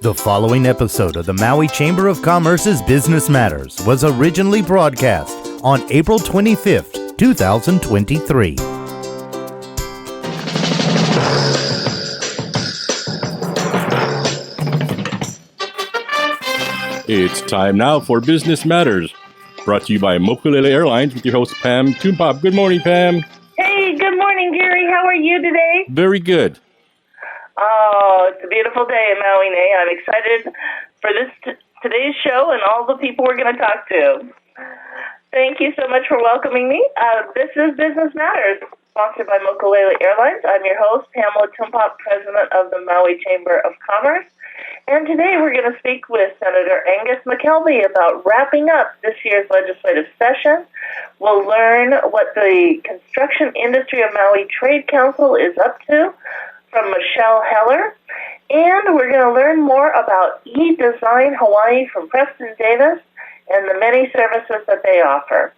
The following episode of the Maui Chamber of Commerce's Business Matters was originally broadcast on April 25th, 2023. It's time now for Business Matters, brought to you by McKelvey Airlines with your host, Pam Toonpop. Good morning, Pam. Hey, good morning, Jerry. How are you today? Very good. Oh, it's a beautiful day in Maui. I'm excited for today's show and all the people we're going to talk to. Thank you so much for welcoming me. This is Business Matters, sponsored by McKelvey Airlines. I'm your host, Pamela Toonpop, president of the Maui Chamber of Commerce. And today we're going to speak with Senator Angus McKelvey about wrapping up this year's legislative session. We'll learn what the Construction Industry of Maui Trade Council is up to from Michelle Heller. And we're going to learn more about E-Design Hawai'i from Preston Davis and the many services that they offer.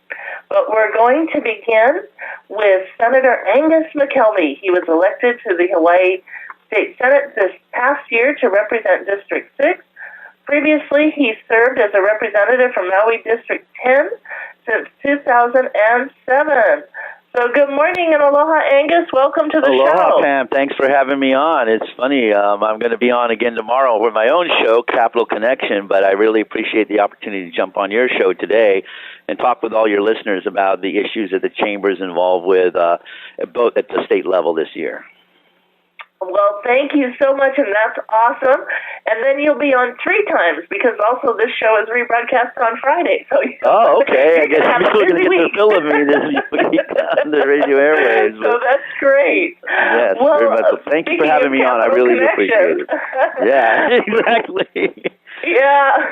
But we're going to begin with Senator Angus McKelvey. He was elected to the Hawaii State Senate this past year to represent District 6. Previously, he served as a representative from Maui District 10 since 2007. So good morning and aloha, Angus. Welcome to the show. Aloha, Pam. Thanks for having me on. It's funny, I'm going to be on again tomorrow with my own show, Capital Connection, but I really appreciate the opportunity to jump on your show today and talk with all your listeners about the issues that the Chamber is involved with, both at the state level this year. Well, thank you so much, and that's awesome. And then you'll be on 3 times because also this show is rebroadcast on Friday. So okay. I guess people are going to get the fill of me this week on the radio airwaves. So that's great. Yes, well, very much so. Thank you for having me on. I really appreciate it. Yeah, exactly. Yeah,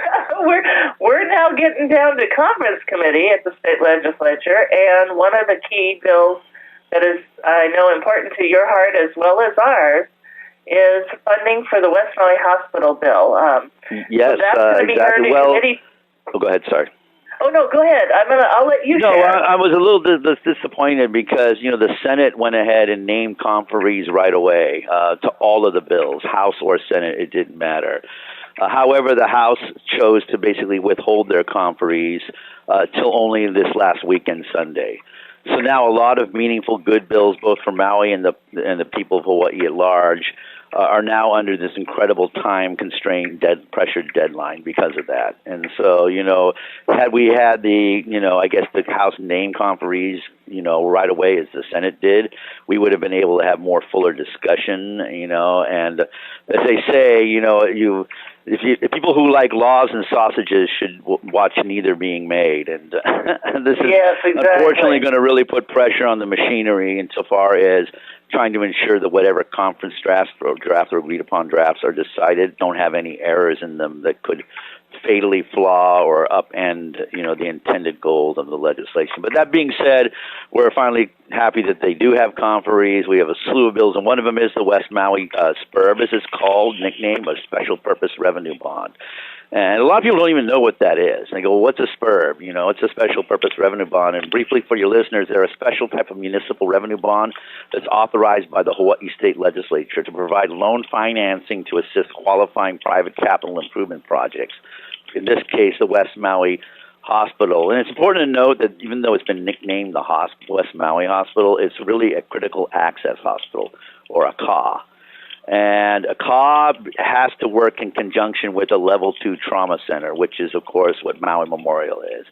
we're now getting down to conference committee at the state legislature, and one of the key bills that is, I know, important to your heart as well as ours, is funding for the West Maui Hospital bill. Yes, so that's going to be exactly. Heard in committee. Oh, go ahead. Sorry. Oh no, go ahead. I'll let you share. No, I was a little disappointed because the Senate went ahead and named conferees right away to all of the bills, House or Senate. It didn't matter. However, the House chose to basically withhold their conferees till only this last weekend, Sunday. So now a lot of meaningful good bills, both for Maui and the people of Hawaii at large, are now under this incredible time-constrained, pressured deadline because of that. And so, had we had I guess the House name conferees, right away as the Senate did, we would have been able to have more fuller discussion, and as they say, if people who like laws and sausages should watch neither being made, and this is unfortunately going to really put pressure on the machinery insofar as trying to ensure that whatever conference drafts or agreed upon drafts are decided don't have any errors in them that could fatally flaw or upend, the intended goals of the legislation. But that being said, we're finally happy that they do have conferees. We have a slew of bills, and one of them is the West Maui SPURB, as it's called, nicknamed a Special Purpose Revenue Bond. And a lot of people don't even know what that is. And they go, well, what's a SPURB? It's a Special Purpose Revenue Bond. And briefly for your listeners, they're a special type of municipal revenue bond that's authorized by the Hawaii State Legislature to provide loan financing to assist qualifying private capital improvement projects. In this case, the West Maui Hospital. And it's important to note that even though it's been nicknamed the West Maui Hospital, it's really a critical access hospital, or a CAH. And a CAH has to work in conjunction with a Level 2 trauma center, which is, of course, what Maui Memorial is.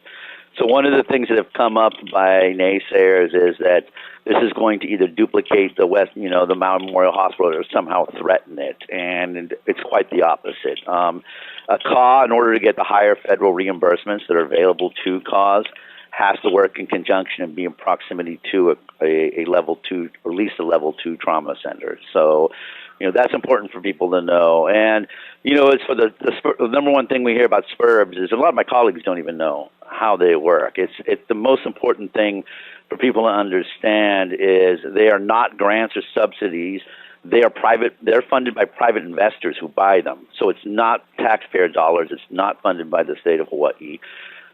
So one of the things that have come up by naysayers is that this is going to either duplicate the the Maui Memorial Hospital or somehow threaten it, and it's quite the opposite. A CAH, in order to get the higher federal reimbursements that are available to CAHs, has to work in conjunction and be in proximity to a Level 2, or at least a Level 2 trauma center. So, that's important for people to know. And, it's for the number one thing we hear about SPURBs is a lot of my colleagues don't even know how they work. It's the most important thing for people to understand is they are not grants or subsidies. They are private. They're funded by private investors who buy them. So it's not taxpayer dollars. It's not funded by the state of Hawaii.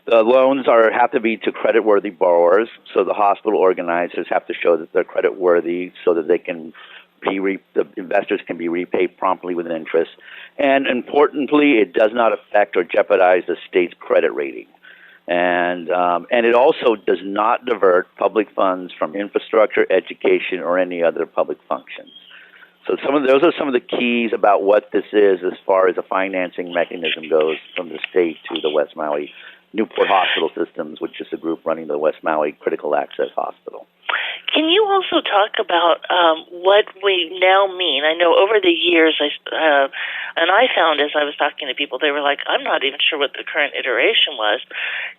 The loans have to be to creditworthy borrowers. So the hospital organizers have to show that they're creditworthy so that they can the investors can be repaid promptly with interest, and importantly, it does not affect or jeopardize the state's credit rating. And it also does not divert public funds from infrastructure, education, or any other public functions. So those are some of the keys about what this is as far as the financing mechanism goes from the state to the West Maui Newport Hospital Systems, which is the group running the West Maui Critical Access Hospital. Can you also talk about what we now mean? I know over the years, and I found as I was talking to people, they were like, I'm not even sure what the current iteration was.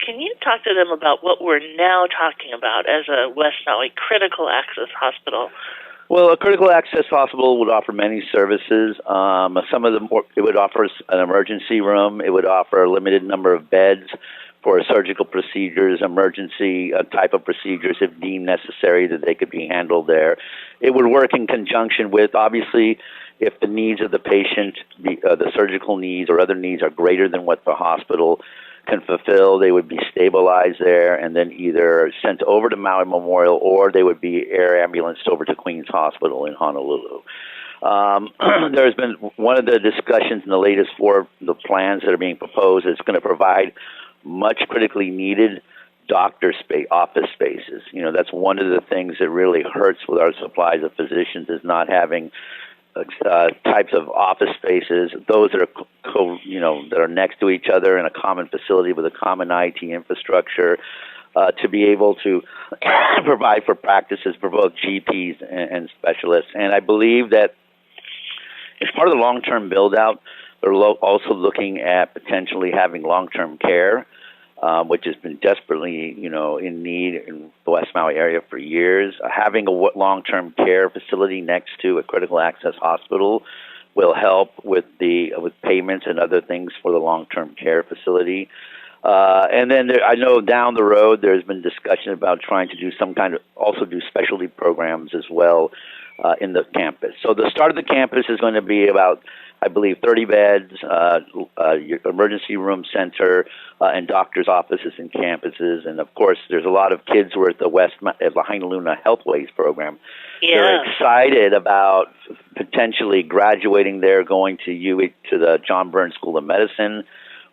Can you talk to them about what we're now talking about as a West Maui Critical Access Hospital? Well, a critical access hospital would offer many services. Some of them, it would offer an emergency room. It would offer a limited number of beds for surgical procedures, emergency type of procedures, if deemed necessary, that they could be handled there. It would work in conjunction with, obviously, if the needs of the patient, the surgical needs or other needs are greater than what the hospital can fulfill, they would be stabilized there and then either sent over to Maui Memorial or they would be air ambulanced over to Queens Hospital in Honolulu. There's been one of the discussions in the latest the plans that are being proposed is going to provide much critically needed office spaces. That's one of the things that really hurts with our supplies of physicians is not having types of office spaces, those that are that are next to each other in a common facility with a common IT infrastructure, to be able to provide for practices for both GPs and specialists. And I believe that as part of the long-term build-out, they're also looking at potentially having long-term care, which has been desperately, in need in the West Maui area for years. Having a long-term care facility next to a critical access hospital will help with payments and other things for the long-term care facility. And then I know down the road there's been discussion about trying to do also do specialty programs as well in the campus. So the start of the campus is going to be about, I believe, 30 beds, your emergency room center, and doctor's offices and campuses. And, of course, there's a lot of kids who are at the Lahainaluna Healthways program. Yeah. They're excited about potentially graduating there, going to the John Burns School of Medicine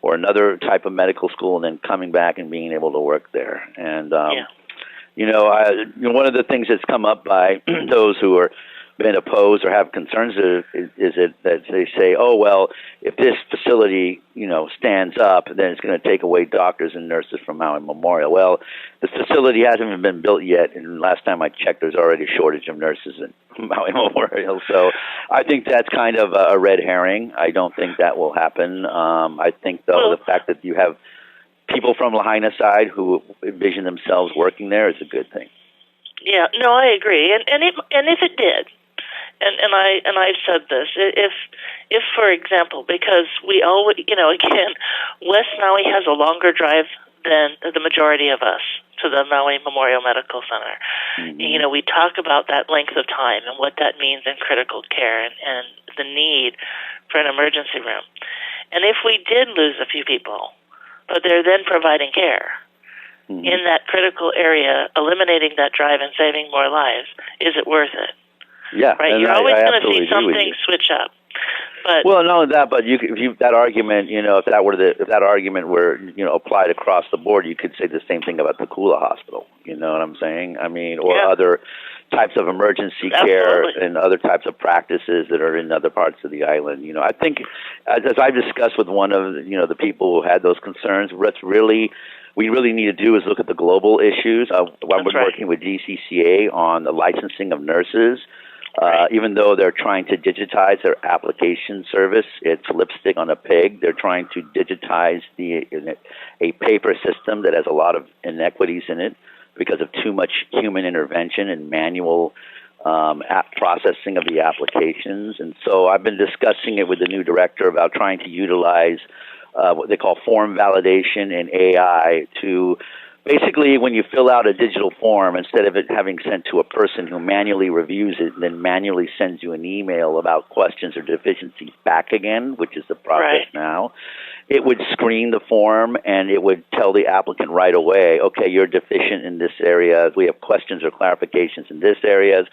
or another type of medical school, and then coming back and being able to work there. And, one of the things that's come up by those who are been opposed or have concerns is that they say, oh, well, if this facility, stands up, then it's going to take away doctors and nurses from Maui Memorial. Well, this facility hasn't even been built yet, and last time I checked, there's already a shortage of nurses in Maui Memorial. So I think that's kind of a red herring. I don't think that will happen. I think, though, the fact that you have people from Lahaina side who envision themselves working there is a good thing. Yeah, no, I agree. And if it did, and I've said this, if for example, because we always, again, West Maui has a longer drive than the majority of us to the Maui Memorial Medical Center. Mm-hmm. We talk about that length of time and what that means in critical care and the need for an emergency room. And if we did lose a few people, but they're then providing care mm-hmm. in that critical area, eliminating that drive and saving more lives, is it worth it? Yeah, right. You're always going to see something switch up. But not only that, but that argument, if that argument were applied across the board, you could say the same thing about the Kula Hospital. You know what I'm saying? I mean, or other types of emergency care and other types of practices that are in other parts of the island. I think, as I've discussed with one of the people who had those concerns, we really need to do is look at the global issues. We're working with DCCA on the licensing of nurses. Even though they're trying to digitize their application service, it's lipstick on a pig. They're trying to digitize a paper system that has a lot of inequities in it because of too much human intervention and manual processing of the applications. And so I've been discussing it with the new director about trying to utilize what they call form validation and AI to basically, when you fill out a digital form, instead of it having sent to a person who manually reviews it and then manually sends you an email about questions or deficiencies back again, which is the process now, it would screen the form and it would tell the applicant right away, okay, you're deficient in this area. We have questions or clarifications in this area.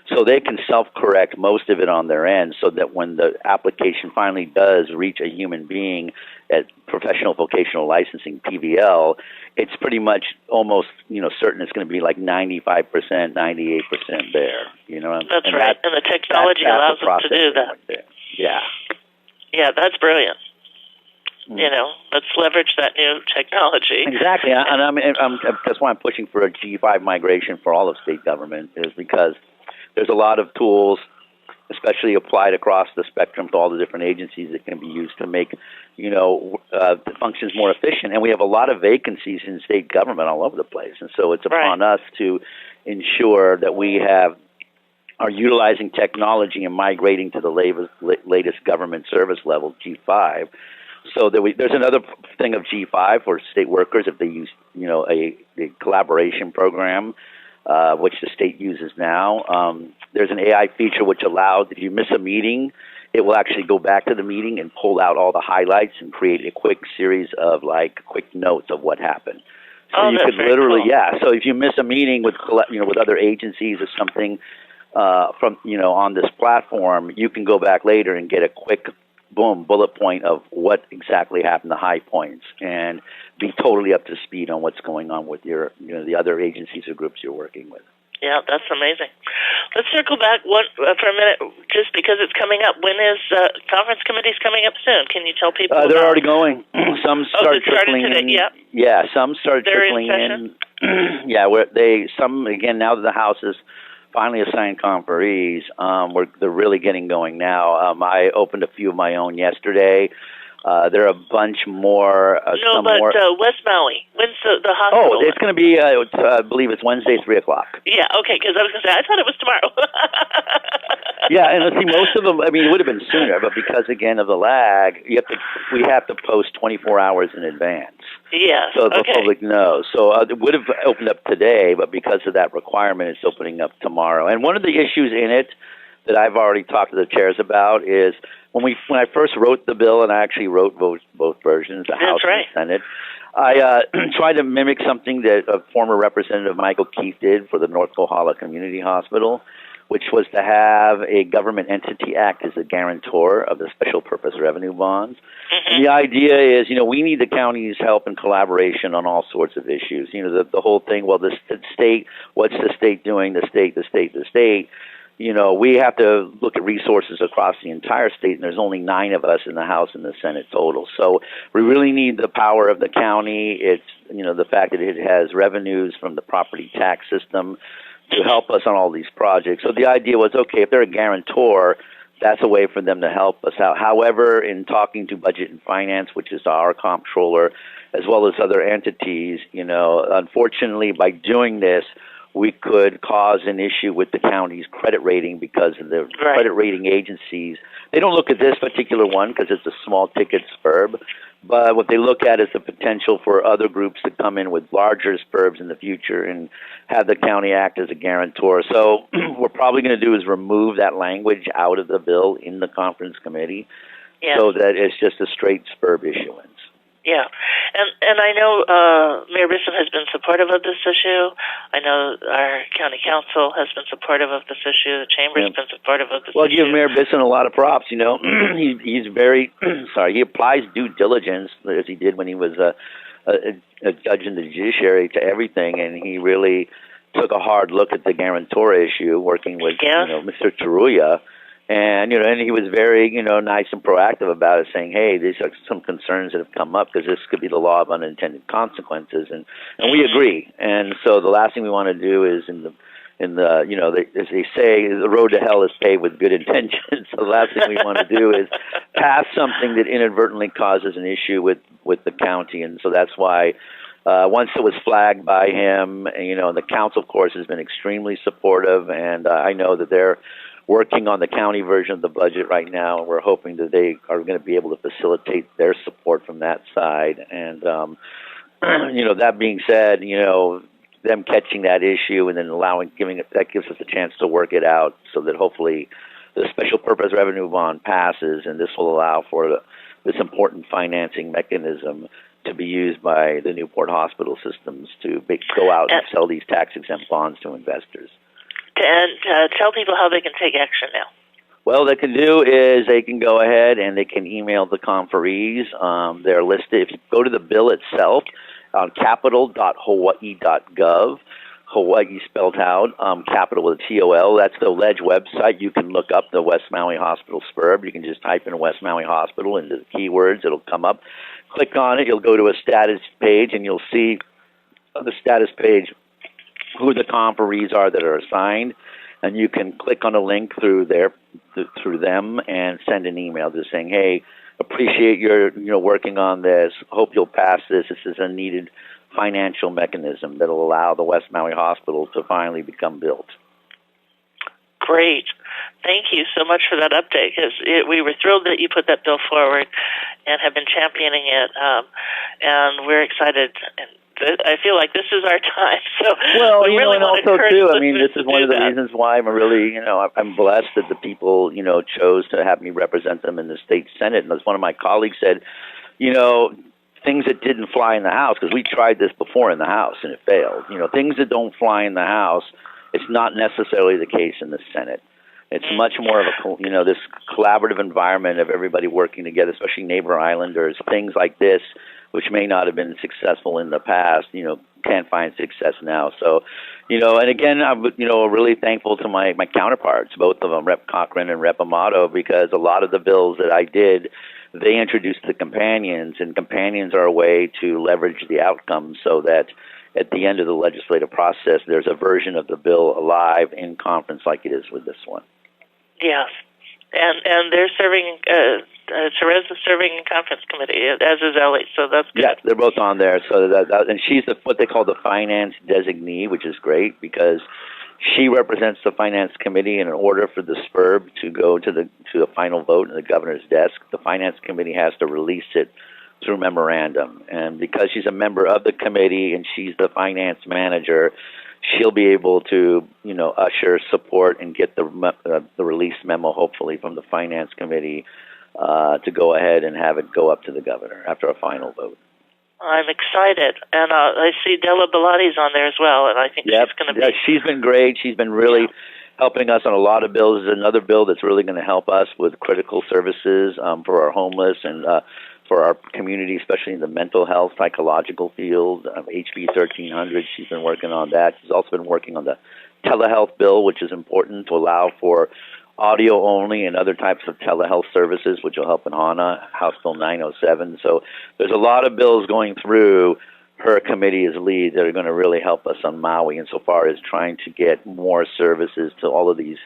So they can self-correct most of it on their end so that when the application finally does reach a human being at Professional Vocational Licensing, PVL, it's pretty much almost, certain it's going to be like 95%, 98% there. That's right. And the technology allows us to do that. Right. Yeah. Yeah, that's brilliant. Let's leverage that new technology. Exactly, and that's why I'm pushing for a G5 migration for all of state government, is because there's a lot of tools, especially applied across the spectrum to all the different agencies, that can be used to make, the functions more efficient. And we have a lot of vacancies in state government all over the place, and so it's upon us to ensure that we are utilizing technology and migrating to the latest government service level, G5. So there's another thing of G5 for state workers if they use, a collaboration program, which the state uses now. There's an AI feature which allows, if you miss a meeting, it will actually go back to the meeting and pull out all the highlights and create a quick series of quick notes of what happened. So you could literally, cool. So if you miss a meeting with other agencies or something from on this platform, you can go back later and get a quick bullet point of what exactly happened, the high points, and be totally up to speed on what's going on with your, the other agencies or groups you're working with. Yeah, that's amazing. Let's circle back for a minute, just because it's coming up. When is conference committees coming up soon? Can you tell people? They're already going. Some start trickling in. Yeah, some start trickling in. Yeah, again, now that the House is finally assigned conferees, they're really getting going now. I opened a few of my own yesterday. There are a bunch more. West Maui. When's the hospital? Oh, it's going to be, I believe it's Wednesday, 3:00. Yeah, okay, because I was going to say, I thought it was tomorrow. Yeah, and see, most of them, it would have been sooner, but because, again, of the lag, we have to post 24 hours in advance. Yes, so the public knows. So it would have opened up today, but because of that requirement, it's opening up tomorrow. And one of the issues in it that I've already talked to the chairs about is when I first wrote the bill, and I actually wrote both versions, the House and the Senate, I tried to mimic something that a former Representative Michael Keith did for the North Kohala Community Hospital, which was to have a government entity act as a guarantor of the special purpose revenue bonds. Mm-hmm. And the idea is, we need the county's help and collaboration on all sorts of issues. The whole thing, well, the state, what's the state doing? The state. We have to look at resources across the entire state, and there's only 9 of us in the House and the Senate total. So we really need the power of the county. It's, the fact that it has revenues from the property tax system to help us on all these projects. So the idea was, okay, if they're a guarantor, that's a way for them to help us out. However, in talking to Budget and Finance, which is our comptroller, as well as other entities, unfortunately, by doing this, we could cause an issue with the county's credit rating because of the credit rating agencies. They don't look at this particular one because it's a small ticket SPURB, but what they look at is the potential for other groups to come in with larger SPURBs in the future and have the county act as a guarantor. So what we're probably going to do is remove that language out of the bill in the conference committee so that it's just a straight SPURB issuance. Yeah, and I know Mayor Bisson has been supportive of this issue. I know our county council has been supportive of this issue. The chamber's been supportive of this issue. Well, give Mayor Bisson a lot of props. He's very he applies due diligence as he did when he was a judge in the judiciary to everything, and he really took a hard look at the guarantor issue, working with Mr. Taruya. And, and he was very, nice and proactive about it, saying, hey, these are some concerns that have come up because this could be the law of unintended consequences. And we agree. And so the last thing we want to do is as they say, the road to hell is paved with good intentions. So the last thing we want to do is pass something that inadvertently causes an issue with the county. And so that's why once it was flagged by him, and the council, of course, has been extremely supportive. And I know that they're working on the county version of the budget right now, and we're hoping that they are going to be able to facilitate their support from that side. And, that being said, them catching that issue and then that gives us a chance to work it out so that hopefully the special purpose revenue bond passes, and this will allow for this important financing mechanism to be used by the Newport hospital systems to go out and sell these tax-exempt bonds to investors. And tell people how they can take action now. Well, they can do is they can go ahead and they can email the conferees. They're listed. If you go to the bill itself on capital.hawaii.gov, Hawaii spelled out, capital with a TOL. That's the LEDGE website. You can look up the West Maui Hospital SPURB. You can just type in West Maui Hospital into the keywords. It'll come up. Click on it. You'll go to a status page, and you'll see on the status page who the conferees are that are assigned. And you can click on a link through them and send an email just saying, "Hey, appreciate your working on this. Hope you'll pass this. This is a needed financial mechanism that will allow the West Maui Hospital to finally become built." Great. Thank you so much for that update. We were thrilled that you put that bill forward and have been championing it, and we're excited. And I feel like this is our time. So well, we really and want also to too. I mean, this is one of the that. reasons why I'm really, I'm blessed that the people, chose to have me represent them in the state Senate. And as one of my colleagues said, things that didn't fly in the House, because we tried this before in the House and it failed. Things that don't fly in the House, it's not necessarily the case in the Senate. It's much more of a, this collaborative environment of everybody working together, especially neighbor islanders. Things like this, which may not have been successful in the past, can't find success now. So, and again, I'm, really thankful to my counterparts, both of them, Rep. Cochran and Rep. Amato, because a lot of the bills that I did, they introduced the companions, and companions are a way to leverage the outcome so that at the end of the legislative process, there's a version of the bill alive in conference like it is with this one. Yes. And they're serving, Therese is serving in conference committee, as is Ellie, so that's good. Yeah, they're both on there. So and she's what they call the finance designee, which is great because she represents the finance committee. And in order for the SPURB to go to the final vote in the governor's desk, the finance committee has to release it through memorandum. And because she's a member of the committee and she's the finance manager, she'll be able to, usher, support, and get the release memo, hopefully, from the finance committee to go ahead and have it go up to the governor after a final vote. I'm excited, and I see Della Bellatti's on there as well, and I think she's going to be... Yeah, she's been great. She's been really helping us on a lot of bills. There's another bill that's really going to help us with critical services for our homeless and for our community, especially in the mental health, psychological field. HB 1300, she's been working on that. She's also been working on the telehealth bill, which is important to allow for audio only and other types of telehealth services, which will help in HANA, House Bill 907. So there's a lot of bills going through her committee as lead that are going to really help us on Maui insofar as trying to get more services to all of these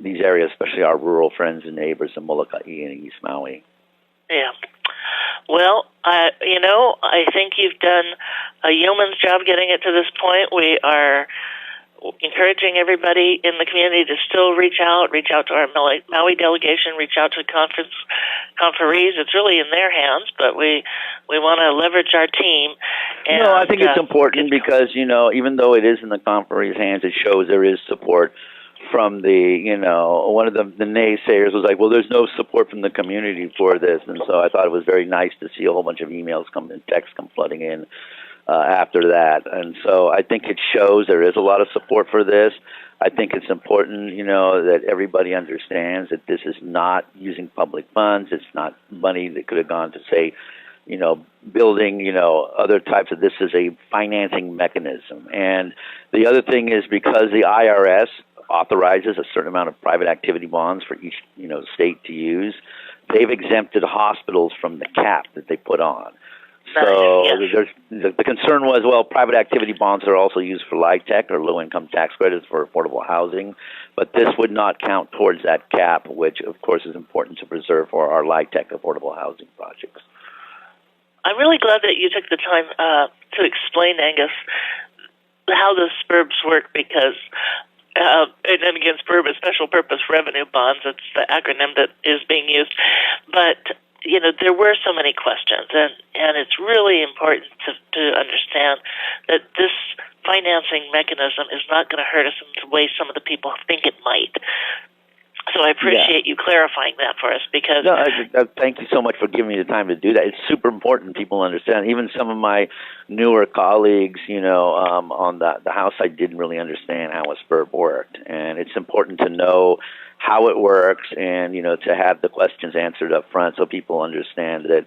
areas, especially our rural friends and neighbors in Molokai and East Maui. Yeah. Well, I think you've done a yeoman's job getting it to this point. We are encouraging everybody in the community to still reach out to our Maui delegation, reach out to conferees. It's really in their hands, but we want to leverage our team. And, I think it's important because, even though it is in the conferee's hands, it shows there is support from one of the naysayers was like, well, there's no support from the community for this. And so I thought it was very nice to see a whole bunch of emails and texts come flooding in after that. And so I think it shows there is a lot of support for this. I think it's important, that everybody understands that this is not using public funds. It's not money that could have gone to, say, building, other types of, this is a financing mechanism. And the other thing is because the IRS authorizes a certain amount of private activity bonds for each, state to use, they've exempted hospitals from the cap that they put on. So the concern was, well, private activity bonds are also used for LIHTC or low-income tax credits for affordable housing, but this would not count towards that cap, which, of course, is important to preserve for our LIHTC affordable housing projects. I'm really glad that you took the time to explain, Angus, how the SPURBs work because... and then again, SPURB is Special Purpose Revenue Bonds. It's the acronym that is being used. But, there were so many questions, and it's really important to understand that this financing mechanism is not going to hurt us in the way some of the people think it might. So I appreciate you clarifying that for us, because No, thank you so much for giving me the time to do that. It's super important people understand. Even some of my newer colleagues, on the House side didn't really understand how a SPURB worked. And it's important to know how it works and, to have the questions answered up front so people understand that,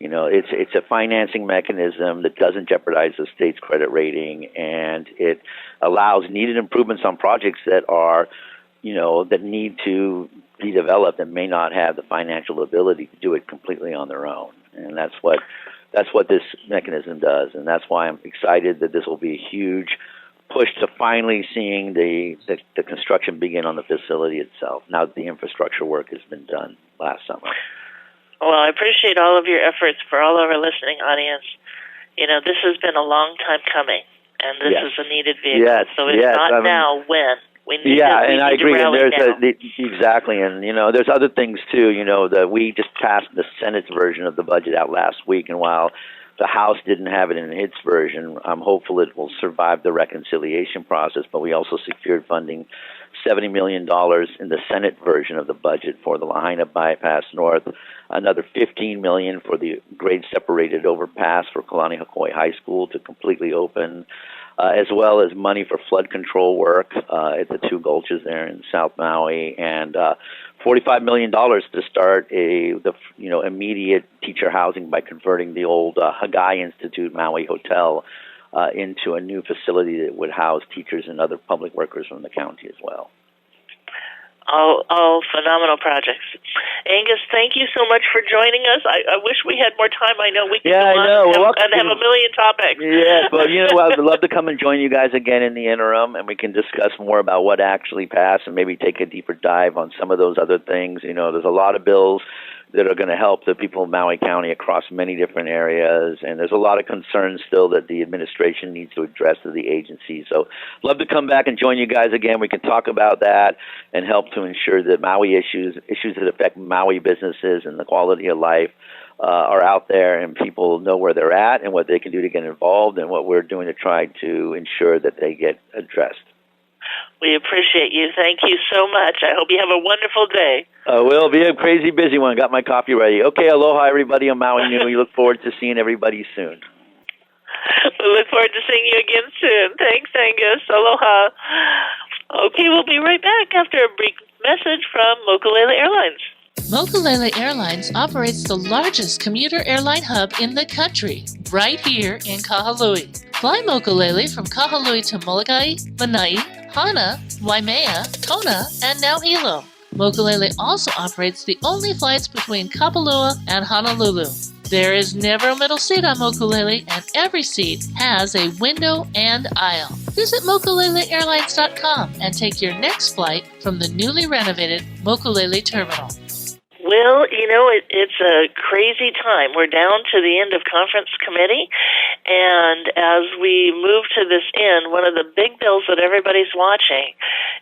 it's a financing mechanism that doesn't jeopardize the state's credit rating, and it allows needed improvements on projects that are that need to be developed and may not have the financial ability to do it completely on their own. And that's what this mechanism does. And that's why I'm excited that this will be a huge push to finally seeing the construction begin on the facility itself, now that the infrastructure work has been done last summer. Well, I appreciate all of your efforts for all of our listening audience. This has been a long time coming, and this is a needed vehicle. Yes. So it's not now, when. And I agree. And exactly. And, there's other things, too, that we just passed the Senate's version of the budget out last week. And while the House didn't have it in its version, I'm hopeful it will survive the reconciliation process. But we also secured funding, $70 million in the Senate version of the budget for the Lahaina Bypass North, another $15 million for the grade-separated overpass for Kalaniʻi High School to completely open, as well as money for flood control work at the two gulches there in South Maui, and $45 million to start immediate teacher housing by converting the old Hagai Institute Maui Hotel into a new facility that would house teachers and other public workers from the county as well. All phenomenal projects. Angus, thank you so much for joining us. I wish we had more time. I know we could go on and have a million topics. Yeah, but I'd love to come and join you guys again in the interim, and we can discuss more about what actually passed and maybe take a deeper dive on some of those other things. There's a lot of bills that are going to help the people of Maui County across many different areas, and there's a lot of concerns still that the administration needs to address to the agency. So love to come back and join you guys again. We can talk about that and help to ensure that Maui issues that affect Maui businesses and the quality of life are out there, and people know where they're at and what they can do to get involved, and what we're doing to try to ensure that they get addressed. We appreciate you. Thank you so much. I hope you have a wonderful day. We'll be a crazy busy one. Got my coffee ready. Okay, aloha, everybody on Maui Nui. We look forward to seeing everybody soon. We look forward to seeing you again soon. Thanks, Angus. Aloha. Okay, we'll be right back after a brief message from Mokulele Airlines. Mokulele Airlines operates the largest commuter airline hub in the country, right here in Kahului. Fly Mokulele from Kahului to Molokai, Lanai, Hana, Waimea, Kona, and now Hilo. Mokulele also operates the only flights between Kapalua and Honolulu. There is never a middle seat on Mokulele, and every seat has a window and aisle. Visit mokuleleairlines.com and take your next flight from the newly renovated Mokulele Terminal. Well, it's a crazy time. We're down to the end of conference committee, and as we move to this end, one of the big bills that everybody's watching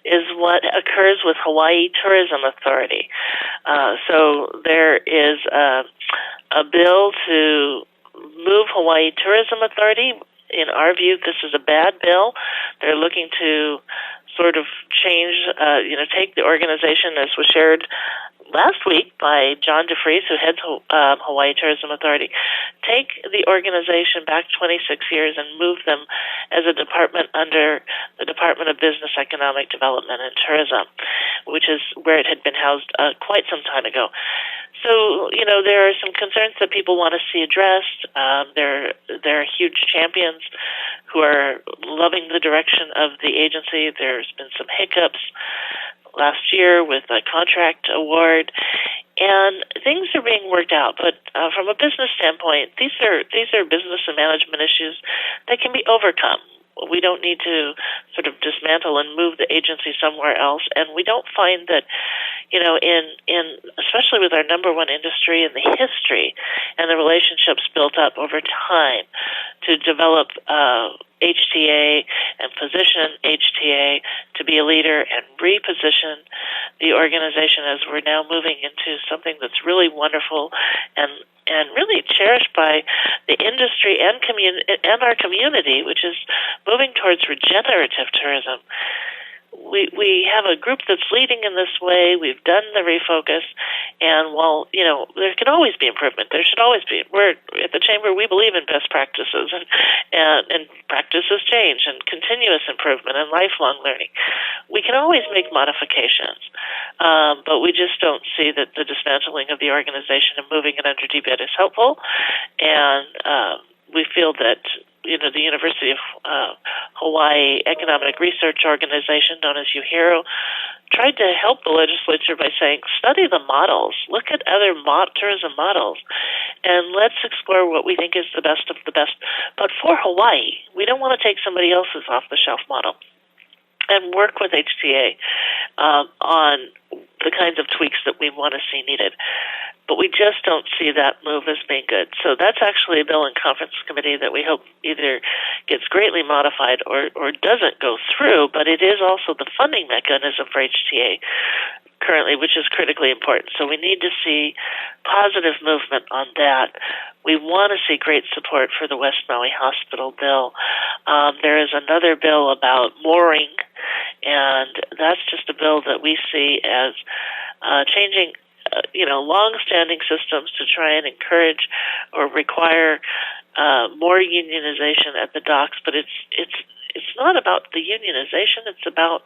is what occurs with Hawaii Tourism Authority. So there is a bill to move Hawaii Tourism Authority. In our view, this is a bad bill. They're looking to sort of change, take the organization, as was shared last week by John DeFries, who heads Hawaii Tourism Authority, take the organization back 26 years and move them as a department under the Department of Business, Economic Development, and Tourism, which is where it had been housed quite some time ago. So, there are some concerns that people want to see addressed. There are huge champions who are loving the direction of the agency. There's been some hiccups last year with a contract award, and things are being worked out. But from a business standpoint, these are business and management issues that can be overcome. We don't need to sort of dismantle and move the agency somewhere else, and we don't find that, in especially with our number one industry and the history and the relationships built up over time to develop HTA and position HTA to be a leader and reposition the organization as we're now moving into something that's really wonderful and really cherished by the industry and our community, which is moving towards regenerative tourism. we have a group that's leading in this way. We've done the refocus, and while there can always be improvement, there should always be. We're at the Chamber. We believe in best practices, and practices change, and continuous improvement, and lifelong learning. We can always make modifications, but we just don't see that the dismantling of the organization and moving it under DBED is helpful, and we feel that the University of Hawaii Economic Research Organization, known as UHERO, tried to help the legislature by saying, study the models, look at other tourism models, and let's explore what we think is the best of the best. But for Hawaii, we don't want to take somebody else's off-the-shelf model, and work with HTA on the kinds of tweaks that we want to see needed. But we just don't see that move as being good. So that's actually a bill in conference committee that we hope either gets greatly modified or doesn't go through, but it is also the funding mechanism for HTA currently, which is critically important. So we need to see positive movement on that. We want to see great support for the West Maui Hospital bill. There is another bill about mooring, and that's just a bill that we see as changing long-standing systems to try and encourage or require more unionization at the docks. But it's not about the unionization. It's about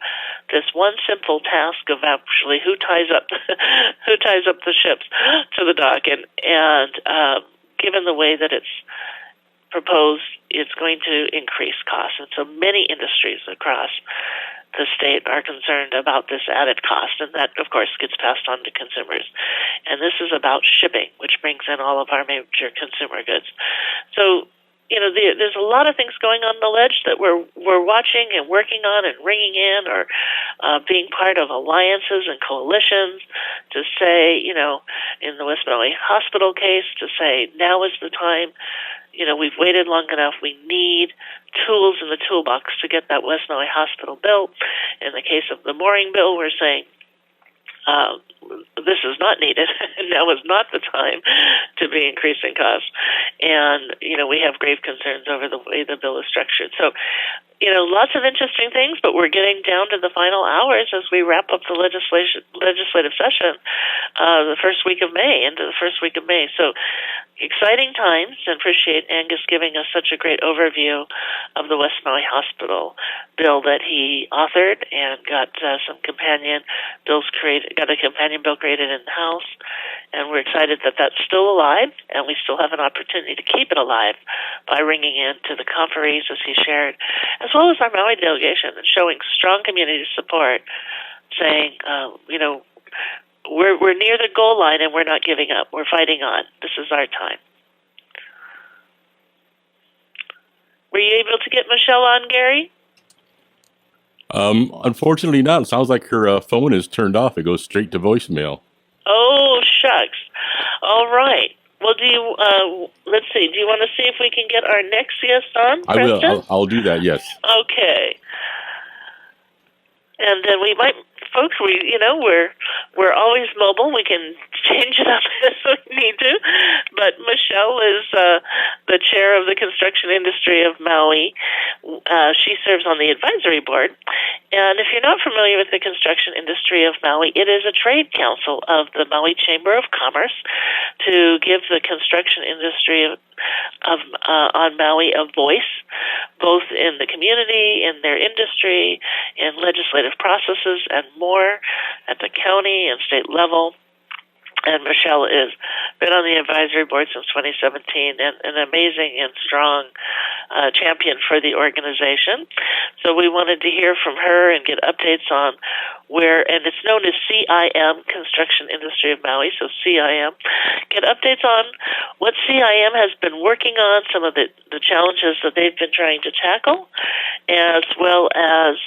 this one simple task of actually who ties up the ships to the dock. And given the way that it's proposed, it's going to increase costs. And so many industries across the state are concerned about this added cost, and that, of course, gets passed on to consumers. And this is about shipping, which brings in all of our major consumer goods. So, there's a lot of things going on in the ledge that we're watching and working on and ringing in, or being part of alliances and coalitions to say, in the West Maui Hospital case, to say now is the time. We've waited long enough. We need tools in the toolbox to get that West Maui Hospital built. In the case of the mooring bill, we're saying this is not needed. Now is not the time to be increasing costs. And, we have grave concerns over the way the bill is structured. So, lots of interesting things, but we're getting down to the final hours as we wrap up the legislative session the first week of May, into the first week of May. So exciting times, and appreciate Angus giving us such a great overview of the West Maui Hospital bill that he authored and got some companion bills created, got a companion bill created in the House. And we're excited that that's still alive, and we still have an opportunity to keep it alive by ringing in to the conferees, as he shared, as well as our Maui delegation, and showing strong community support, saying, we're near the goal line and we're not giving up. We're fighting on. This is our time. Were you able to get Michelle on, Gary? Unfortunately not. It sounds like her phone is turned off. It goes straight to voicemail. Oh, shucks. All right. Well, let's see. Do you want to see if we can get our next guest on, Preston? I will. I'll do that, yes. Okay. And then we might, folks, we're always mobile. We can change it up as we need to. But Michelle is the chair of the construction industry of Maui. She serves on the advisory board. And if you're not familiar with the construction industry of Maui, it is a trade council of the Maui Chamber of Commerce to give the construction industry on Maui a voice, both in the community, in their industry, in legislative processes, and more at the county and state level. And Michelle has been on the advisory board since 2017, and an amazing and strong champion for the organization. So we wanted to hear from her and get updates on where, and it's known as CIM, Construction Industry of Maui, so CIM. Get updates on what CIM has been working on, some of the challenges that they've been trying to tackle, as well as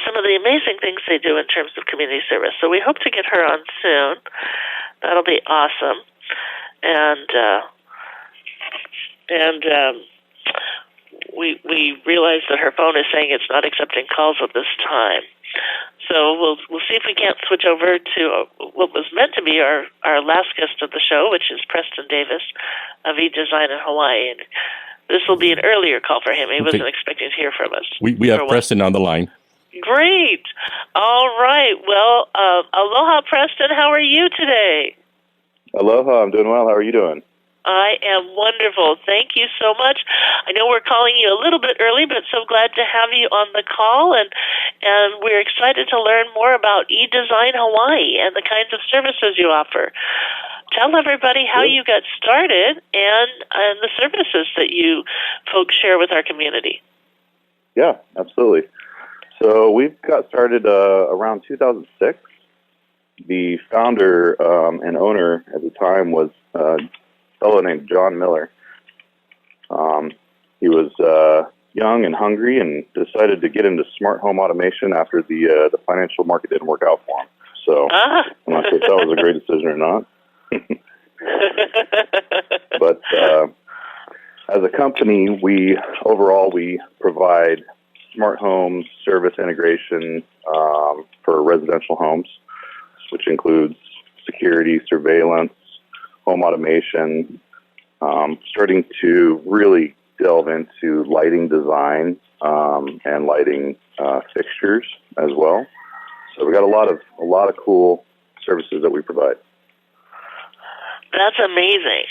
some of the amazing things they do in terms of community service. So we hope to get her on soon. That'll be awesome. And we realize that her phone is saying it's not accepting calls at this time. So we'll see if we can't switch over to what was meant to be our last guest of the show, which is Preston Davis of eDesign in Hawaii. And this will be an earlier call for him. He wasn't expecting to hear from us. We have Preston on the line. Great. All right. Well, aloha, Preston. How are you today? Aloha, I'm doing well. How are you doing? I am wonderful. Thank you so much. I know we're calling you a little bit early, but so glad to have you on the call, and we're excited to learn more about eDesign Hawaii and the kinds of services you offer. Tell everybody how you got started and the services that you folks share with our community. Yeah, absolutely. So we've got started around 2006. The founder and owner at the time was a fellow named John Miller. He was young and hungry and decided to get into smart home automation after the financial market didn't work out for him. So I'm not sure if that was a great decision or not. But as a company, we provide smart home service integration for residential homes, which includes security, surveillance, home automation, starting to really delve into lighting design and lighting fixtures as well. So we got a lot of cool services that we provide. That's amazing.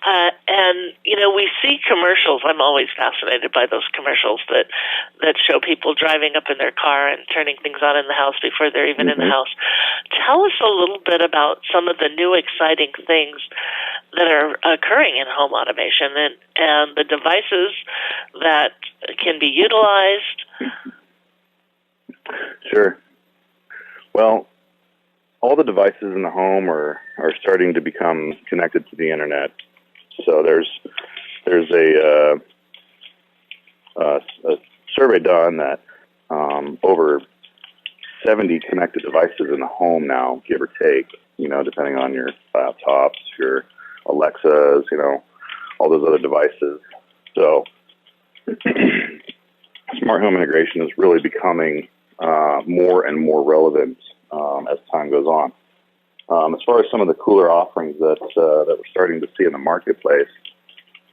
And, we see commercials. I'm always fascinated by those commercials that show people driving up in their car and turning things on in the house before they're even in the house. Tell us a little bit about some of the new exciting things that are occurring in home automation and the devices that can be utilized. Sure. Well, all the devices in the home are starting to become connected to the internet. So there's a survey done that over 70 connected devices in the home now, give or take, depending on your laptops, your Alexas, all those other devices. So smart home integration is really becoming more and more relevant as time goes on. As far as some of the cooler offerings that we're starting to see in the marketplace,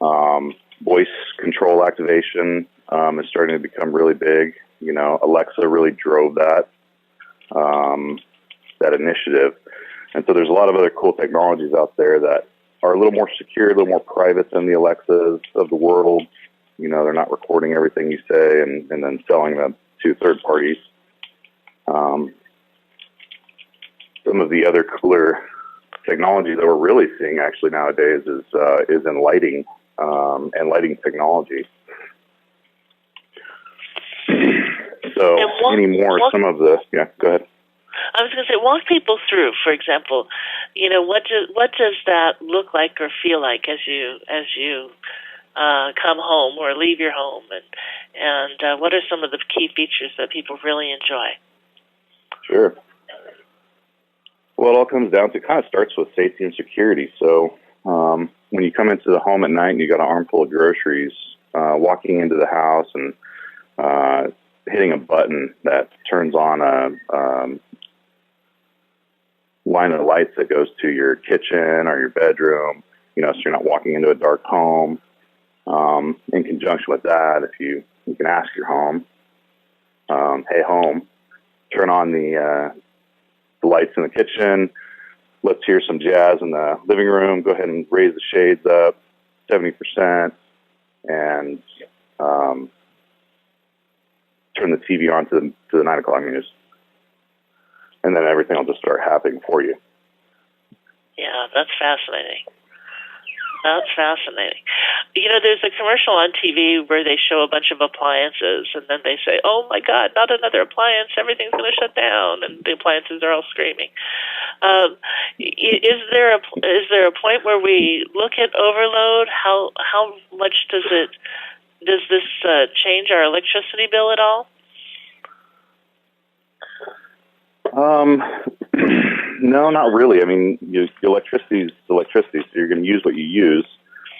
voice control activation is starting to become really big. Alexa really drove that initiative. And so there's a lot of other cool technologies out there that are a little more secure, a little more private than the Alexas of the world. They're not recording everything you say and then selling them to third parties. Some of the other cooler technology that we're really seeing actually nowadays is in lighting and lighting technology. So some of the go ahead. I was going to say, walk people through, for example, what does that look like or feel like as you come home or leave your home, and what are some of the key features that people really enjoy? Sure. Well, it all comes down to, kind of starts with safety and security. So when you come into the home at night and you got an armful of groceries, walking into the house and hitting a button that turns on a line of lights that goes to your kitchen or your bedroom, so you're not walking into a dark home. In conjunction with that, if you can ask your home, hey home, turn on the lights in the kitchen. Let's hear some jazz in the living room. Go ahead and raise the shades up 70% and turn the TV on to the 9 o'clock news. And then everything will just start happening for you. Yeah, that's fascinating. That's fascinating. There's a commercial on TV where they show a bunch of appliances, and then they say, "Oh my God, not another appliance! Everything's going to shut down," and the appliances are all screaming. Is there a point where we look at overload? How much does this change our electricity bill at all? No, not really. I mean, electricity is electricity, so you're going to use what you use.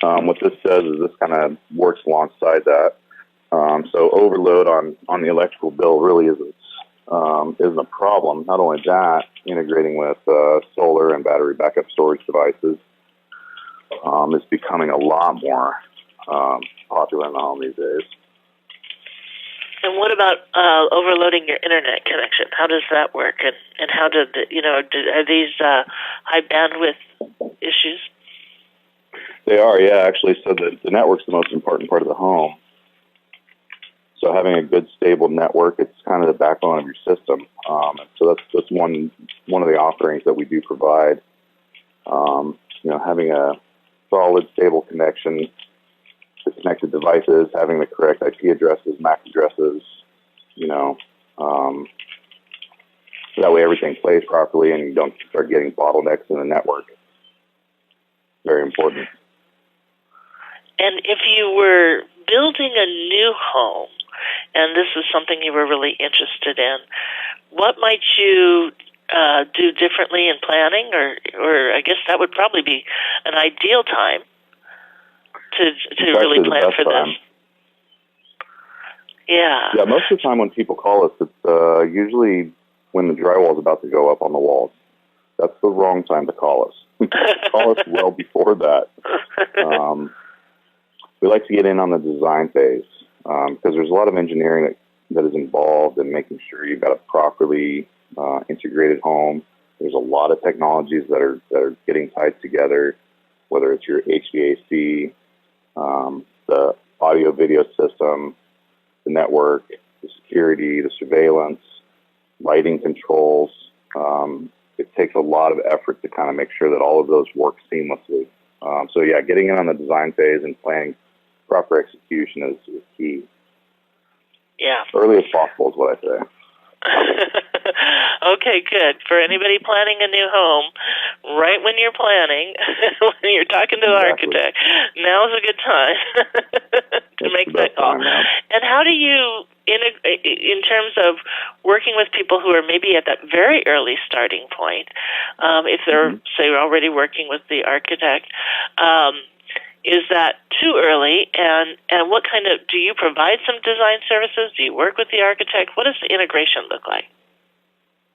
What this does is this kind of works alongside that. So overload on the electrical bill really isn't a problem. Not only that, integrating with solar and battery backup storage devices is becoming a lot more popular in the home these days. And what about overloading your internet connection? How does that work? And how did are these high bandwidth issues? They are, yeah, actually. So the network's the most important part of the home. So having a good, stable network, it's kind of the backbone of your system. So that's one of the offerings that we do provide. Having a solid, stable connection to connected devices, having the correct IP addresses, MAC addresses, that way everything plays properly and you don't start getting bottlenecks in the network. Very important. And if you were building a new home, and this is something you were really interested in, what might you do differently in planning? Or I guess that would probably be an ideal time to really plan for this. Yeah. Yeah, most of the time when people call us, it's usually when the drywall is about to go up on the walls. That's the wrong time to call us. Call us well before that. We like to get in on the design phase because there's a lot of engineering that is involved in making sure you've got a properly integrated home. There's a lot of technologies that are getting tied together, whether it's your HVAC, the audio-video system, the network, the security, the surveillance, lighting controls. It takes a lot of effort to kind of make sure that all of those work seamlessly. So yeah, getting in on the design phase and planning proper execution is key. Yeah. Early as possible is what I say. Okay, good. For anybody planning a new home, right when you're planning, when you're talking to the architect, now's a good time to make that call. And how do you, in terms of working with people who are maybe at that very early starting point, if they're, say, already working with the architect, is that too early? And what kind of, do you provide some design services? Do you work with the architect? What does the integration look like?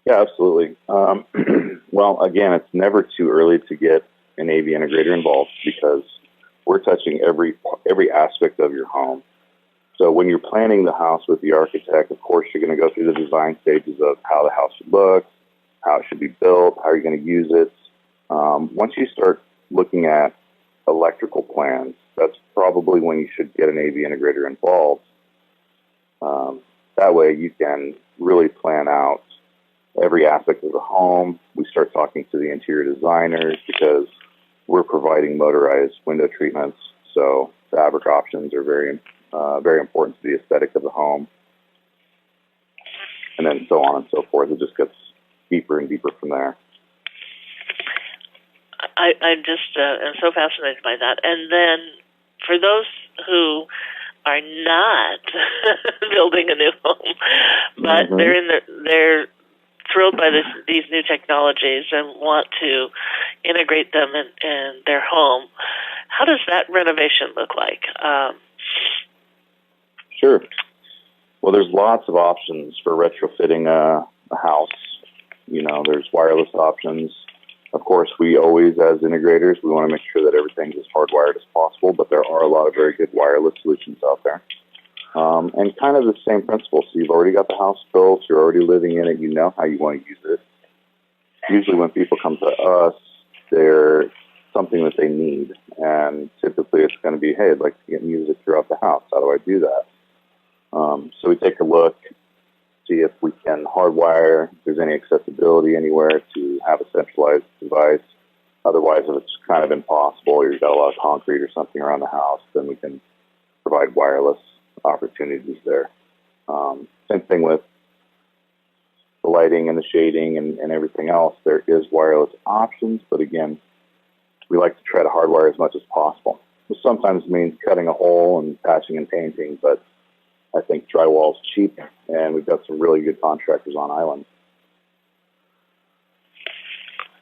Yeah, absolutely. Well, again, it's never too early to get an AV integrator involved because we're touching every aspect of your home. So when you're planning the house with the architect, of course, you're going to go through the design stages of how the house should look, how it should be built, how you're going to use it. Once you start looking at electrical plans, that's probably when you should get an AV integrator involved. That way you can really plan out every aspect of the home. We start talking to the interior designers because we're providing motorized window treatments, so fabric options are very important to the aesthetic of the home. And then so on and so forth. It just gets deeper and deeper from there. I just am so fascinated by that. And then for those who are not building a new home, but they're thrilled by these new technologies and want to integrate them in their home, how does that renovation look like? Sure. Well, there's lots of options for retrofitting a house. There's wireless options. Of course, we always, as integrators, we want to make sure that everything's as hardwired as possible, but there are a lot of very good wireless solutions out there. And kind of the same principle. So you've already got the house built, you're already living in it, you know how you want to use it. Usually when people come to us, they're something that they need. And typically it's going to be, hey, I'd like to get music throughout the house. How do I do that? So we take a look, see if we can hardwire, if there's any accessibility anywhere to have a centralized device. Otherwise, if it's kind of impossible, or you've got a lot of concrete or something around the house, then we can provide wireless opportunities there. Same thing with the lighting and the shading and everything else. There is wireless options, but again, we like to try to hardwire as much as possible. This sometimes means cutting a hole and patching and painting, but I think drywall is cheap, and we've got some really good contractors on island.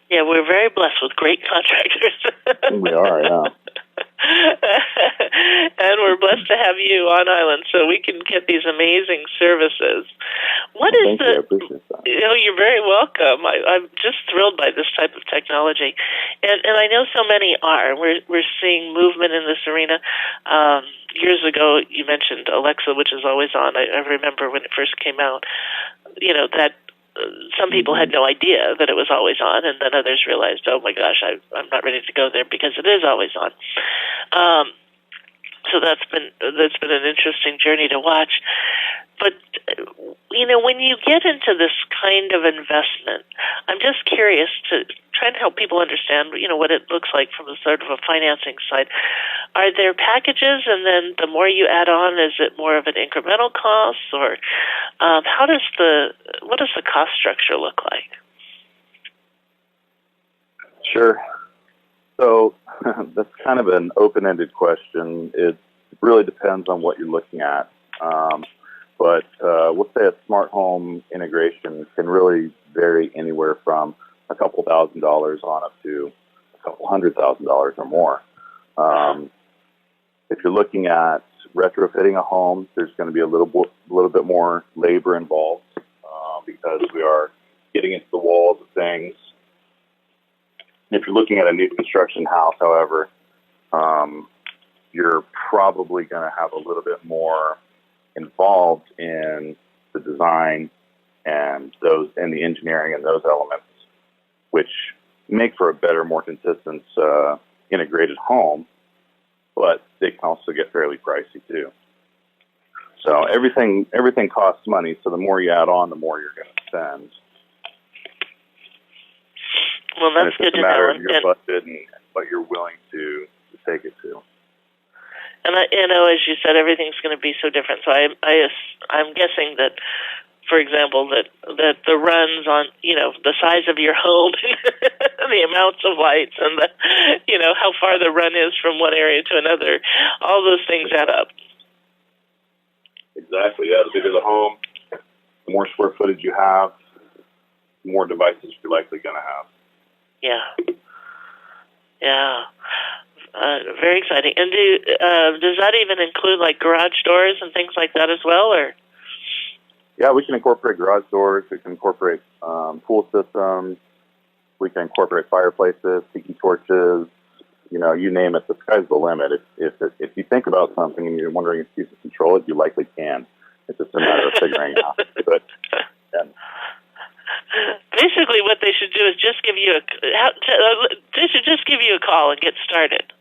Yeah, we're very blessed with great contractors. We are, yeah. And we're blessed to have you on island so we can get these amazing services. Thank you. I appreciate that. You're very welcome. I'm just thrilled by this type of technology, and I know so many are. We're seeing movement in this arena. Years ago, you mentioned Alexa, which is always on. I remember when it first came out. That some people had no idea that it was always on, and then others realized, oh my gosh, I'm not ready to go there because it is always on. So that's been an interesting journey to watch. But when you get into this kind of investment, I'm just curious to try and help people understand, what it looks like from a sort of a financing side. Are there packages, and then the more you add on, is it more of an incremental cost, or what does the cost structure look like? Sure. So that's kind of an open-ended question. It really depends on what you're looking at. But we'll say a smart home integration can really vary anywhere from a couple $1,000s on up to a couple $100,000 or more. If you're looking at retrofitting a home, there's going to be a little bit more labor involved because we are getting into the walls of things. If you're looking at a new construction house, however, you're probably going to have a little bit more involved in the design and the engineering and those elements, which make for a better, more consistent integrated home, but they can also get fairly pricey too. So everything costs money. So the more you add on, the more you're going to spend. Well, that's good to know. It's just a matter of your budget and what you're willing to take it to. And as you said, everything's going to be so different. So I'm guessing that, for example, that the runs on the size of your home, the amounts of lights, and the how far the run is from one area to another, all those things add up. Exactly. Yeah, the bigger the home, the more square footage you have, the more devices you're likely going to have. Yeah. Yeah. Very exciting. And does that even include like garage doors and things like that as well, or? Yeah, we can incorporate garage doors. We can incorporate pool systems. We can incorporate fireplaces, tiki torches. You name it. The sky's the limit. If you think about something and you're wondering if you can control it, you likely can. It's just a matter of figuring out how to do it. And basically, what they should do is just give you a call and get started.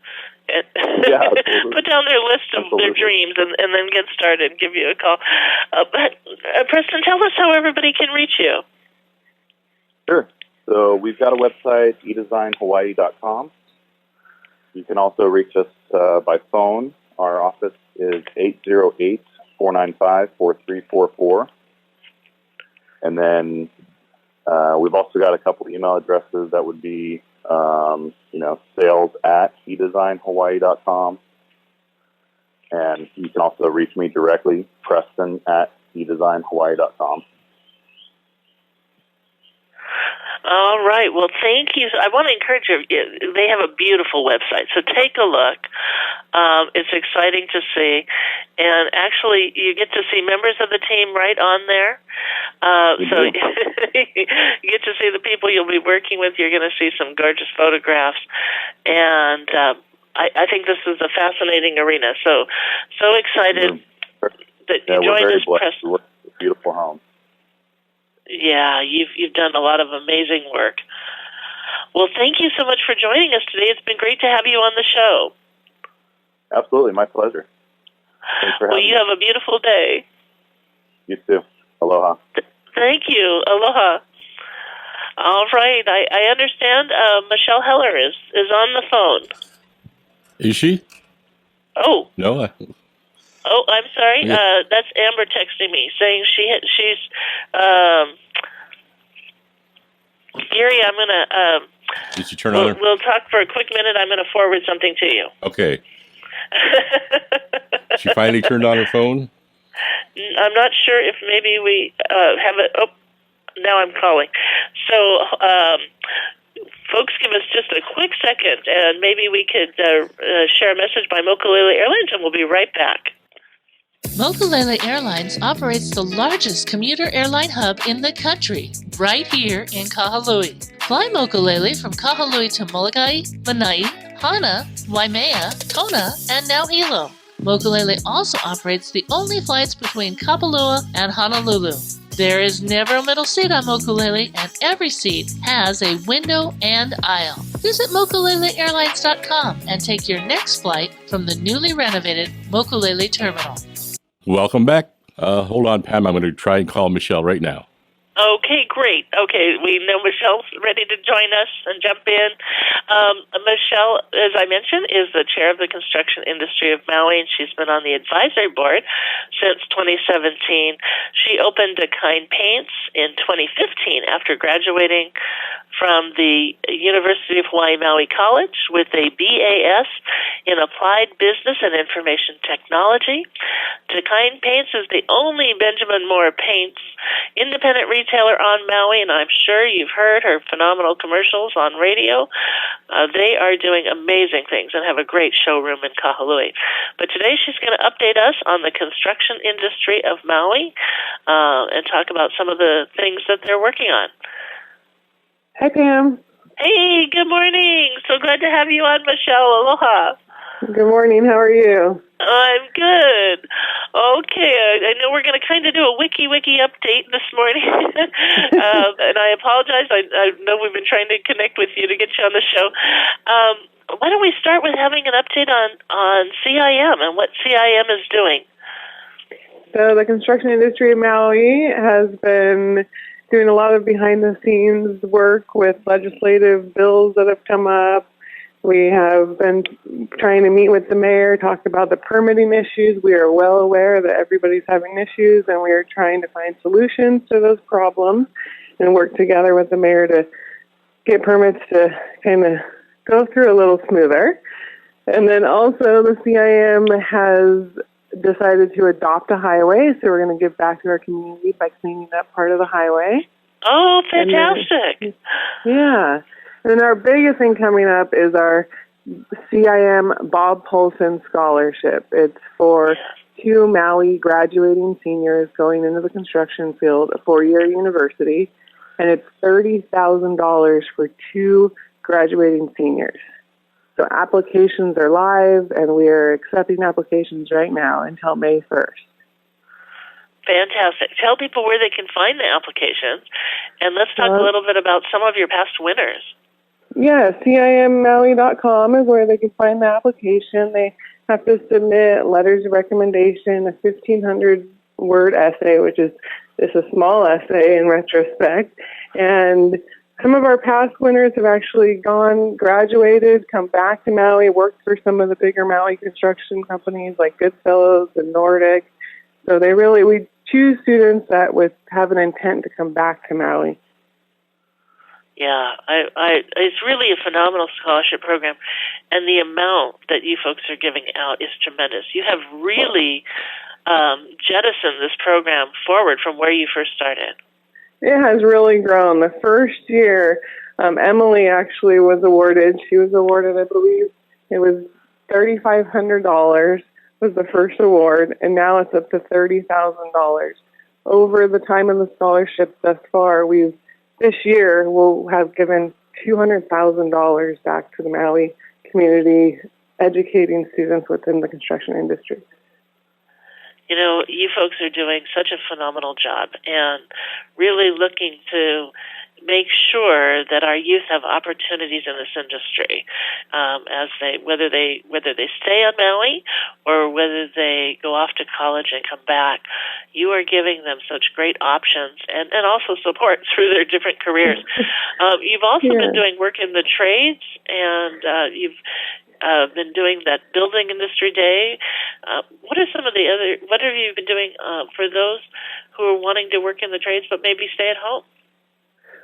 Yeah, put down their list of their dreams and then get started and give you a call. Preston, tell us how everybody can reach you. Sure. So we've got a website, edesignhawaii.com. You can also reach us by phone. Our office is 808-495-4344. And then we've also got a couple email addresses that would be sales@edesignhawaii.com. And you can also reach me directly, Preston@edesignhawaii.com. All right. Well, thank you. I want to encourage you. They have a beautiful website, so take a look. It's exciting to see. And actually, you get to see members of the team right on there. So you get to see the people you'll be working with. You're going to see some gorgeous photographs. And I think this is a fascinating arena. So excited that you joined us, Preston. It's a beautiful home. Yeah, you've done a lot of amazing work. Well, thank you so much for joining us today. It's been great to have you on the show. Absolutely, my pleasure. Thanks for having me. Well, you have a beautiful day. You too. Aloha. Thank you. Aloha. All right. I understand Michelle Heller is on the phone. Is she? Oh. No. Oh, I'm sorry. Yeah. That's Amber texting me saying she's. Gary, I'm gonna. Did you turn on her? We'll talk for a quick minute. I'm gonna forward something to you. Okay. She finally turned on her phone? I'm not sure if maybe we have it. Oh, now I'm calling. So, folks, give us just a quick second, and maybe we could share a message by Mokulele Airlines, and we'll be right back. Mokulele Airlines operates the largest commuter airline hub in the country, right here in Kahului. Fly Mokulele from Kahului to Molokai, Lanai, Hana, Waimea, Kona, and now Hilo. Mokulele also operates the only flights between Kapalua and Honolulu. There is never a middle seat on Mokulele, and every seat has a window and aisle. Visit mokuleleairlines.com and take your next flight from the newly renovated Mokulele Terminal. Welcome back. Hold on, Pam. I'm going to try and call Michelle right now. Okay, great. Okay, we know Michelle's ready to join us and jump in. Michelle, as I mentioned, is the chair of the construction industry of Maui, and she's been on the advisory board since 2017. She opened Kind Paints in 2015 after graduating from the University of Hawaii Maui College with a BAS in Applied Business and Information Technology. Kind Paints is the only Benjamin Moore Paints independent retailer on Maui, and I'm sure you've heard her phenomenal commercials on radio. They are doing amazing things and have a great showroom in Kahului. But today she's going to update us on the construction industry of Maui and talk about some of the things that they're working on. Hi, Pam. Hey, good morning. So glad to have you on, Michelle. Aloha. Good morning. How are you? I'm good. Okay, I know we're going to kind of do a wiki update this morning, and I apologize. I know we've been trying to connect with you to get you on the show. Why don't we start with having an update on CIM and what CIM is doing? So the construction industry of Maui has been doing a lot of behind-the-scenes work with legislative bills that have come up. We have been trying to meet with the mayor, talk about the permitting issues. We are well aware that everybody's having issues, and we are trying to find solutions to those problems and work together with the mayor to get permits to kind of go through a little smoother. And then also the CIM has decided to adopt a highway, so we're going to give back to our community by cleaning up part of the highway. Oh, fantastic. Yeah. And our biggest thing coming up is our CIM Bob Polson Scholarship. It's for 2 Maui graduating seniors going into the construction field, a 4-year university, and it's $30,000 for 2 graduating seniors. So applications are live, and we are accepting applications right now until May 1st. Fantastic. Tell people where they can find the applications, and let's talk a little bit about some of your past winners. Yeah, CIMMaui.com is where they can find the application. They have to submit letters of recommendation, a 1,500-word essay, which is just a small essay in retrospect. And some of our past winners have actually graduated, come back to Maui, worked for some of the bigger Maui construction companies like Goodfellows and Nordic. So we choose students that have an intent to come back to Maui. Yeah, it's really a phenomenal scholarship program, and the amount that you folks are giving out is tremendous. You have really jettisoned this program forward from where you first started. It has really grown. The first year, Emily actually was awarded. She was awarded, I believe, it was $3,500 was the first award, and now it's up to $30,000. Over the time of the scholarship thus far, this year, we'll have given $200,000 back to the Maui community, educating students within the construction industry. You know, you folks are doing such a phenomenal job and really looking to make sure that our youth have opportunities in this industry, whether they stay on Maui or whether they go off to college and come back. You are giving them such great options and also support through their different careers. You've also been doing work in the trades, and you've been doing that building industry day. What have you been doing for those who are wanting to work in the trades but maybe stay at home?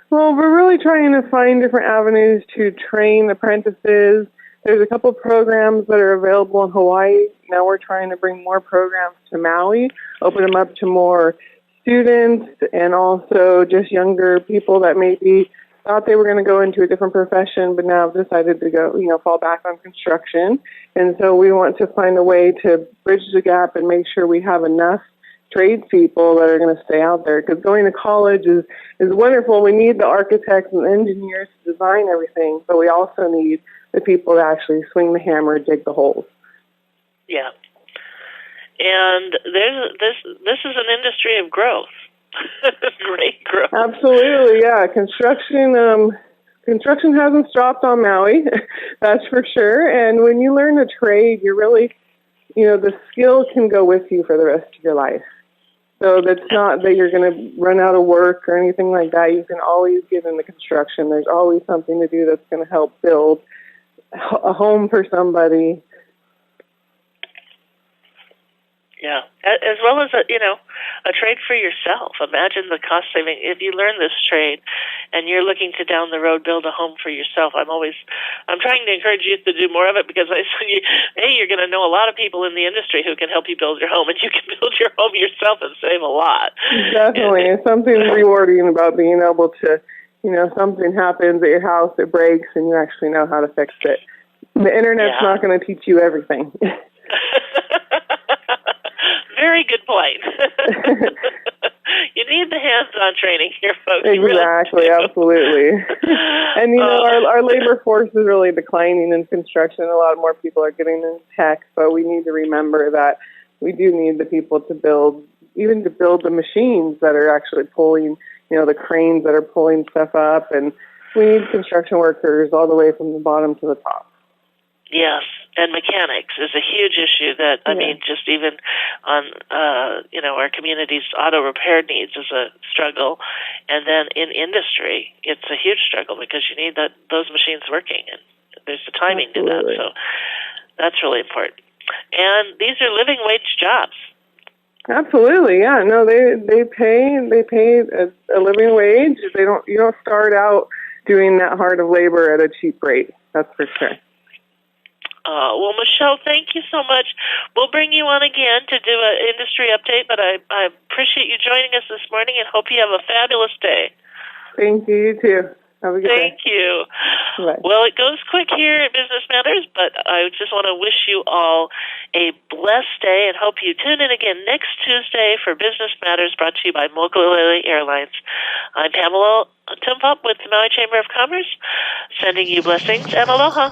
Well, we're really trying to find different avenues to train apprentices. There's a couple programs that are available in Hawaii. Now we're trying to bring more programs to Maui, open them up to more students and also just younger people that maybe thought they were going to go into a different profession, but now have decided to go, fall back on construction. And so we want to find a way to bridge the gap and make sure we have enough tradespeople that are going to stay out there. Because going to college is wonderful. We need the architects and engineers to design everything, but we also need the people to actually swing the hammer, dig the holes. Yeah. And this is an industry of growth. Great growth. Absolutely, yeah. Construction hasn't stopped on Maui, that's for sure. And when you learn a trade, you're really, the skill can go with you for the rest of your life. So that's not that you're going to run out of work or anything like that. You can always get into construction. There's always something to do that's going to help build a home for somebody. Yeah, as well as a trade for yourself. Imagine the cost saving if you learn this trade, and you're looking to down the road build a home for yourself. I'm trying to encourage youth to do more of it because you're going to know a lot of people in the industry who can help you build your home, and you can build your home yourself and save a lot. Definitely, and something rewarding about being able to, something happens at your house, it breaks, and you actually know how to fix it. The internet's not going to teach you everything. Very good point. You need the hands-on training here, folks. Exactly, absolutely. And, our labor force is really declining in construction. A lot more people are getting into tech, but we need to remember that we do need the people to build the machines that are actually pulling, the cranes that are pulling stuff up. And we need construction workers all the way from the bottom to the top. Yes, and mechanics is a huge issue that, just even on, our community's auto repair needs is a struggle. And then in industry, it's a huge struggle because you need those machines working, and there's the timing to that. So that's really important. And these are living wage jobs. Absolutely, yeah. No, they pay a living wage. You don't start out doing that hard of labor at a cheap rate. That's for sure. Well, Michelle, thank you so much. We'll bring you on again to do an industry update, but I appreciate you joining us this morning and hope you have a fabulous day. Thank you, you too. Have a good day. Thank you. Bye. Well, it goes quick here at Business Matters, but I just want to wish you all a blessed day and hope you tune in again next Tuesday for Business Matters, brought to you by Mokulele Airlines. I'm Pamela Tumpop with the Maui Chamber of Commerce, sending you blessings and aloha.